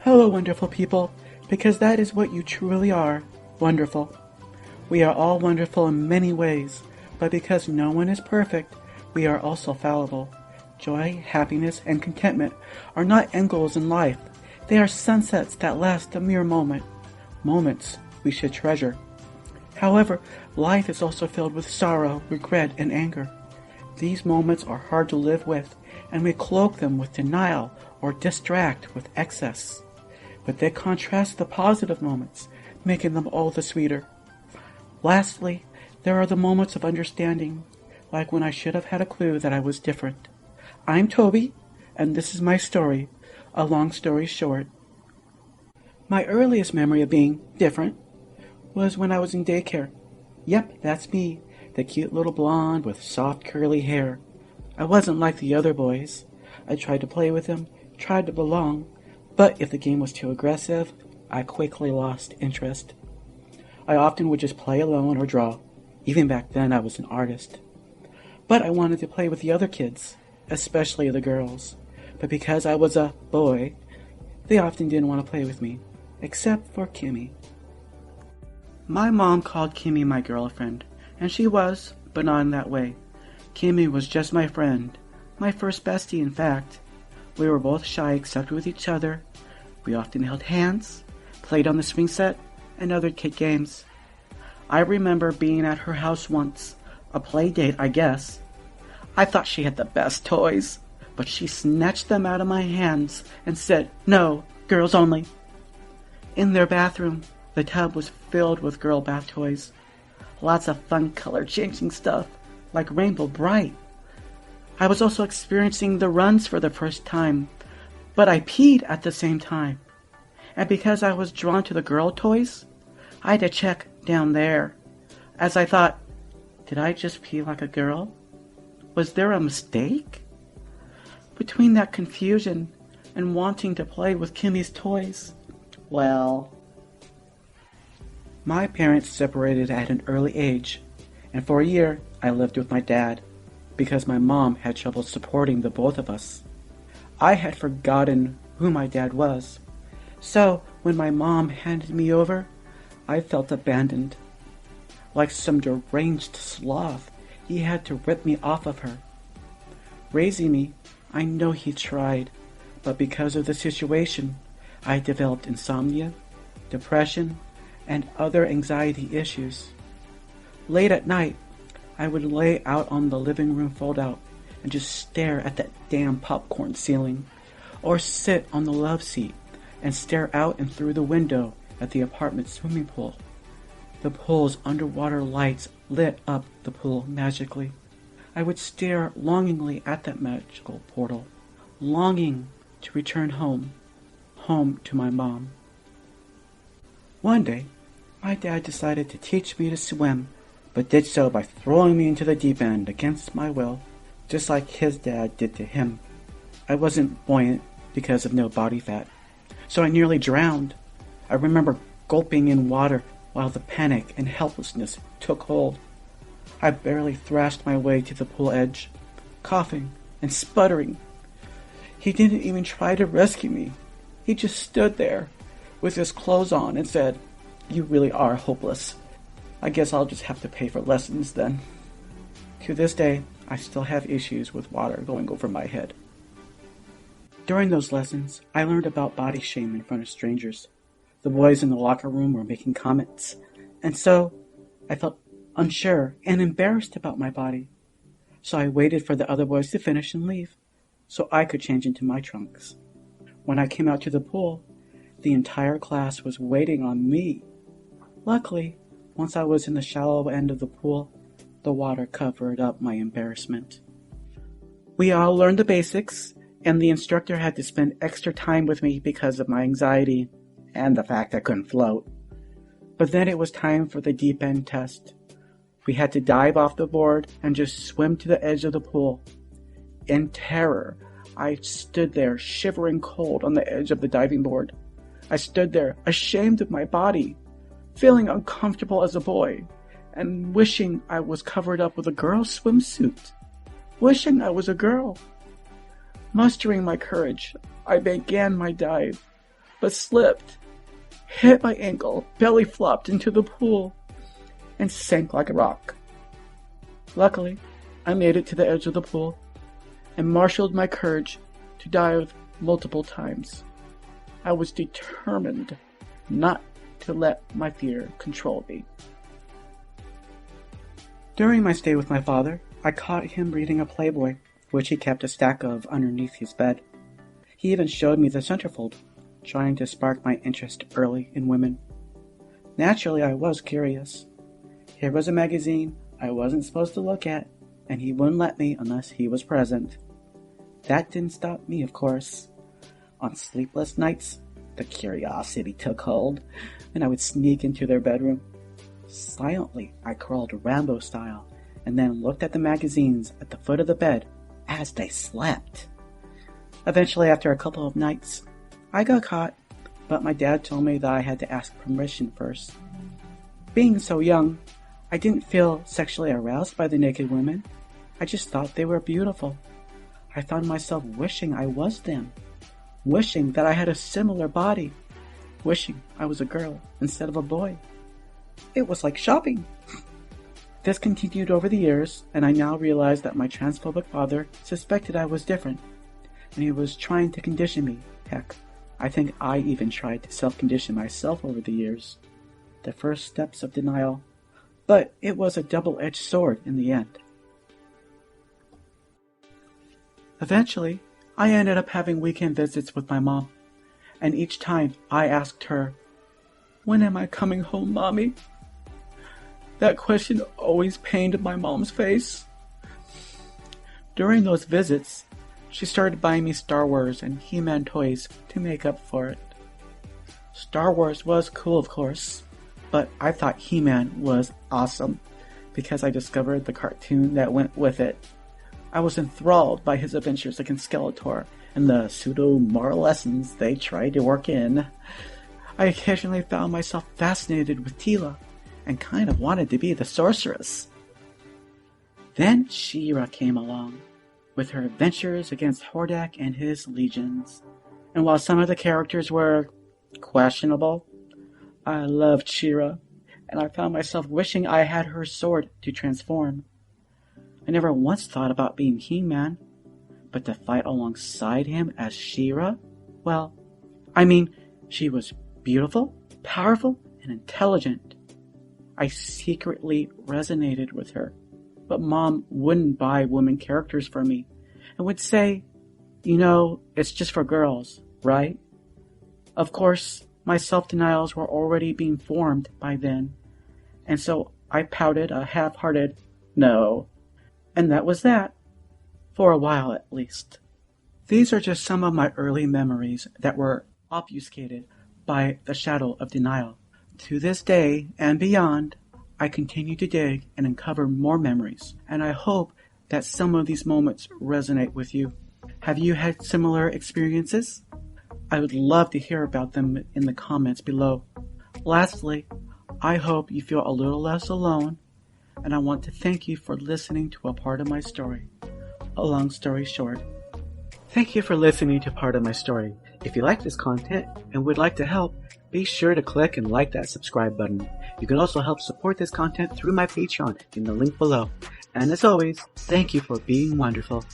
Hello, wonderful people, because that is what you truly are, wonderful. We are all wonderful in many ways, but because no one is perfect, we are also fallible. Joy, happiness, and contentment are not end goals in life. They are sunsets that last a mere moment. Moments we should treasure. However, life is also filled with sorrow, regret, and anger. These moments are hard to live with, and we cloak them with denial or distract with excess. But they contrast the positive moments, making them all the sweeter. Lastly, there are the moments of understanding, like when I should have had a clue that I was different. I'm Tobie, and this is my story, a long story short. My earliest memory of being different was when I was in daycare. Yep, that's me, the cute little blonde with soft curly hair. I wasn't like the other boys. I tried to play with them, tried to belong, but if the game was too aggressive, I quickly lost interest. I often would just play alone or draw. Even back then, I was an artist. But I wanted to play with the other kids, especially the girls. But because I was a boy, they often didn't want to play with me, except for Kimmy. My mom called Kimmy my girlfriend, and she was, but not in that way. Kimmy was just my friend, my first bestie in fact. We were both shy except with each other. We often held hands, played on the swing set, and other kid games. I remember being at her house once, a play date I guess. I thought she had the best toys, but she snatched them out of my hands and said, "No, girls only." In their bathroom, the tub was filled with girl bath toys. Lots of fun color-changing stuff, like Rainbow Bright. I was also experiencing the runs for the first time, but I peed at the same time. And because I was drawn to the girl toys, I had to check down there, as I thought, did I just pee like a girl? Was there a mistake? Between that confusion and wanting to play with Kimmy's toys, well, my parents separated at an early age, and for a year I lived with my dad, because my mom had trouble supporting the both of us. I had forgotten who my dad was, so when my mom handed me over, I felt abandoned. Like some deranged sloth, he had to rip me off of her. Raising me, I know he tried, but because of the situation, I developed insomnia, depression, and other anxiety issues. Late at night, I would lay out on the living room fold-out and just stare at that damn popcorn ceiling, or sit on the love seat and stare out and through the window at the apartment swimming pool. The pool's underwater lights lit up the pool magically. I would stare longingly at that magical portal, longing to return home to my mom. One day, my dad decided to teach me to swim, but did so by throwing me into the deep end against my will, just like his dad did to him. I wasn't buoyant because of no body fat, so I nearly drowned. I remember gulping in water while the panic and helplessness took hold. I barely thrashed my way to the pool edge, coughing and sputtering. He didn't even try to rescue me. He just stood there with his clothes on and said, "You really are hopeless. I guess I'll just have to pay for lessons then." To this day, I still have issues with water going over my head. During those lessons, I learned about body shame in front of strangers. The boys in the locker room were making comments, and so I felt unsure and embarrassed about my body. So I waited for the other boys to finish and leave, so I could change into my trunks. When I came out to the pool, the entire class was waiting on me. Luckily, once I was in the shallow end of the pool, the water covered up my embarrassment. We all learned the basics, and the instructor had to spend extra time with me because of my anxiety and the fact I couldn't float. But then it was time for the deep end test. We had to dive off the board and just swim to the edge of the pool. In terror, I stood there shivering cold on the edge of the diving board. I stood there ashamed of my body, feeling uncomfortable as a boy, and wishing I was covered up with a girl's swimsuit. Wishing I was a girl. Mustering my courage, I began my dive. but slipped, hit my ankle, belly flopped into the pool, and sank like a rock. Luckily, I made it to the edge of the pool and marshaled my courage to dive multiple times. I was determined not to let my fear control me. During my stay with my father, I caught him reading a Playboy, which he kept a stack of underneath his bed. He even showed me the centerfold, trying to spark my interest early in women. Naturally, I was curious. Here was a magazine I wasn't supposed to look at, and he wouldn't let me unless he was present. That didn't stop me, of course. On sleepless nights, the curiosity took hold, and I would sneak into their bedroom. Silently, I crawled Rambo style, and then looked at the magazines at the foot of the bed as they slept. Eventually, after a couple of nights, I got caught, but my dad told me that I had to ask permission first. Being so young, I didn't feel sexually aroused by the naked women. I just thought they were beautiful. I found myself wishing I was them, wishing that I had a similar body, wishing I was a girl instead of a boy. It was like shopping. This continued over the years, and I now realize that my transphobic father suspected I was different, and he was trying to condition me. Heck, I think I even tried to self-condition myself over the years. The first steps of denial, but it was a double-edged sword in the end. Eventually, I ended up having weekend visits with my mom, and each time I asked her, "When am I coming home, Mommy?" That question always pained my mom's face. During those visits, she started buying me Star Wars and HeMan toys to make up for it. Star Wars was cool, of course, but I thought HeMan was awesome because I discovered the cartoon that went with it. I was enthralled by his adventures against Skeletor and the pseudo-moral lessons they tried to work in. I occasionally found myself fascinated with Teela and kind of wanted to be the sorceress. Then She-Ra came along, with her adventures against Hordak and his legions. And while some of the characters were questionable, I loved She-Ra, and I found myself wishing I had her sword to transform. I never once thought about being He-Man, but to fight alongside him as She-Ra? Well, she was beautiful, powerful, and intelligent. I secretly resonated with her, but Mom wouldn't buy women characters for me and would say, it's just for girls, right? Of course, my self-denials were already being formed by then, and so I pouted a half-hearted no. And that was that. For a while, at least. These are just some of my early memories that were obfuscated by the shadow of denial. To this day and beyond, I continue to dig and uncover more memories, and I hope that some of these moments resonate with you. Have you had similar experiences? I would love to hear about them in the comments below. Lastly, I hope you feel a little less alone, and I want to thank you for listening to a part of my story. A long story short. Thank you for listening to part of my story. If you like this content and would like to help, be sure to click and like that subscribe button. You can also help support this content through my Patreon in the link below. And as always, thank you for being wonderful.